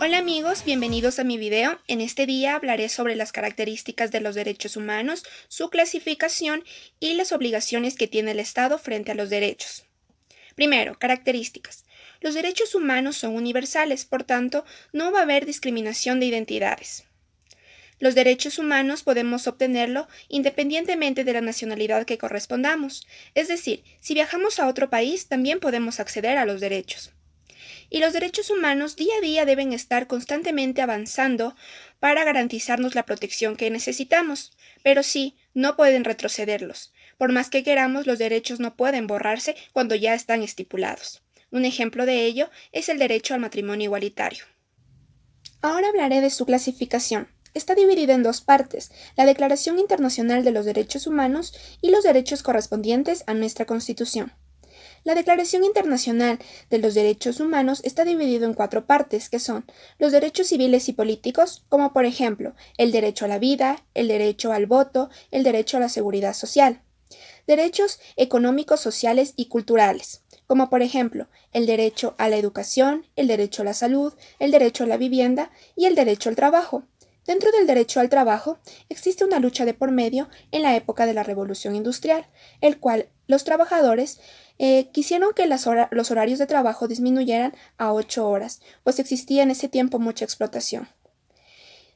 Hola amigos, bienvenidos a mi video. En este día hablaré sobre las características de los derechos humanos, su clasificación y las obligaciones que tiene el Estado frente a los derechos. Primero, características. Los derechos humanos son universales, por tanto, no va a haber discriminación de identidades. Los derechos humanos podemos obtenerlo independientemente de la nacionalidad que correspondamos, es decir, si viajamos a otro país también podemos acceder a los derechos. Y los derechos humanos día a día deben estar constantemente avanzando para garantizarnos la protección que necesitamos, pero sí, no pueden retrocederlos. Por más que queramos, los derechos no pueden borrarse cuando ya están estipulados. Un ejemplo de ello es el derecho al matrimonio igualitario. Ahora hablaré de su clasificación. Está dividida en dos partes, la Declaración Internacional de los Derechos Humanos y los derechos correspondientes a nuestra Constitución. La Declaración Internacional de los Derechos Humanos está dividida en cuatro partes, que son los derechos civiles y políticos, como por ejemplo el derecho a la vida, el derecho al voto, el derecho a la seguridad social. Derechos económicos, sociales y culturales, como por ejemplo el derecho a la educación, el derecho a la salud, el derecho a la vivienda y el derecho al trabajo. Dentro del derecho al trabajo existe una lucha de por medio en la época de la Revolución Industrial, el cual los trabajadores quisieron que los horarios de trabajo disminuyeran a 8 horas, pues existía en ese tiempo mucha explotación.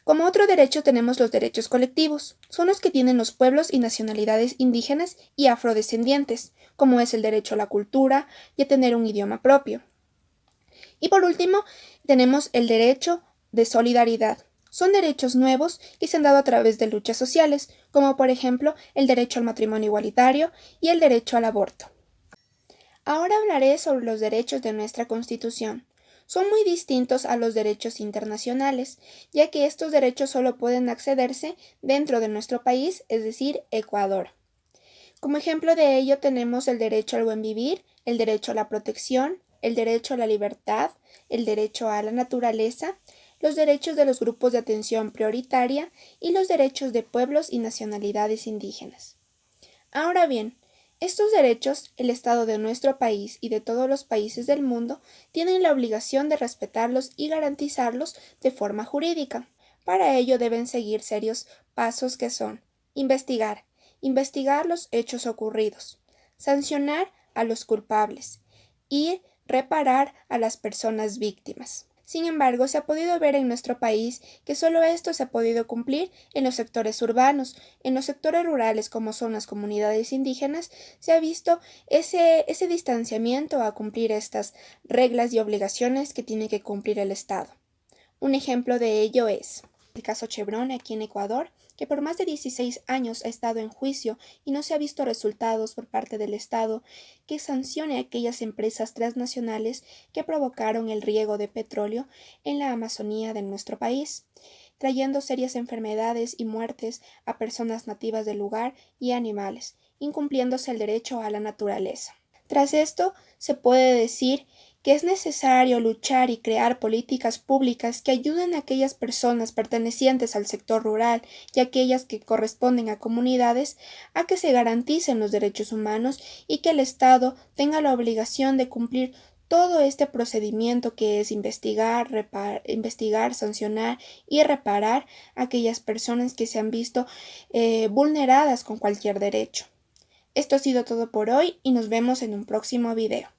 Como otro derecho tenemos los derechos colectivos. Son los que tienen los pueblos y nacionalidades indígenas y afrodescendientes, como es el derecho a la cultura y a tener un idioma propio. Y por último, tenemos el derecho de solidaridad. Son derechos nuevos que se han dado a través de luchas sociales, como por ejemplo el derecho al matrimonio igualitario y el derecho al aborto. Ahora hablaré sobre los derechos de nuestra Constitución. Son muy distintos a los derechos internacionales, ya que estos derechos solo pueden accederse dentro de nuestro país, es decir, Ecuador. Como ejemplo de ello tenemos el derecho al buen vivir, el derecho a la protección, el derecho a la libertad, el derecho a la naturaleza, los derechos de los grupos de atención prioritaria y los derechos de pueblos y nacionalidades indígenas. Ahora bien, estos derechos, el Estado de nuestro país y de todos los países del mundo tienen la obligación de respetarlos y garantizarlos de forma jurídica. Para ello deben seguir serios pasos que son investigar los hechos ocurridos, sancionar a los culpables y reparar a las personas víctimas. Sin embargo, se ha podido ver en nuestro país que solo esto se ha podido cumplir en los sectores urbanos. En los sectores rurales, como son las comunidades indígenas, se ha visto ese distanciamiento a cumplir estas reglas y obligaciones que tiene que cumplir el Estado. Un ejemplo de ello es el caso Chevron aquí en Ecuador, que por más de 16 años ha estado en juicio y no se ha visto resultados por parte del Estado que sancione a aquellas empresas transnacionales que provocaron el riego de petróleo en la Amazonía de nuestro país, trayendo serias enfermedades y muertes a personas nativas del lugar y animales, incumpliéndose el derecho a la naturaleza. Tras esto, se puede decir que es necesario luchar y crear políticas públicas que ayuden a aquellas personas pertenecientes al sector rural y aquellas que corresponden a comunidades a que se garanticen los derechos humanos y que el Estado tenga la obligación de cumplir todo este procedimiento que es investigar, sancionar y reparar a aquellas personas que se han visto vulneradas con cualquier derecho. Esto ha sido todo por hoy y nos vemos en un próximo video.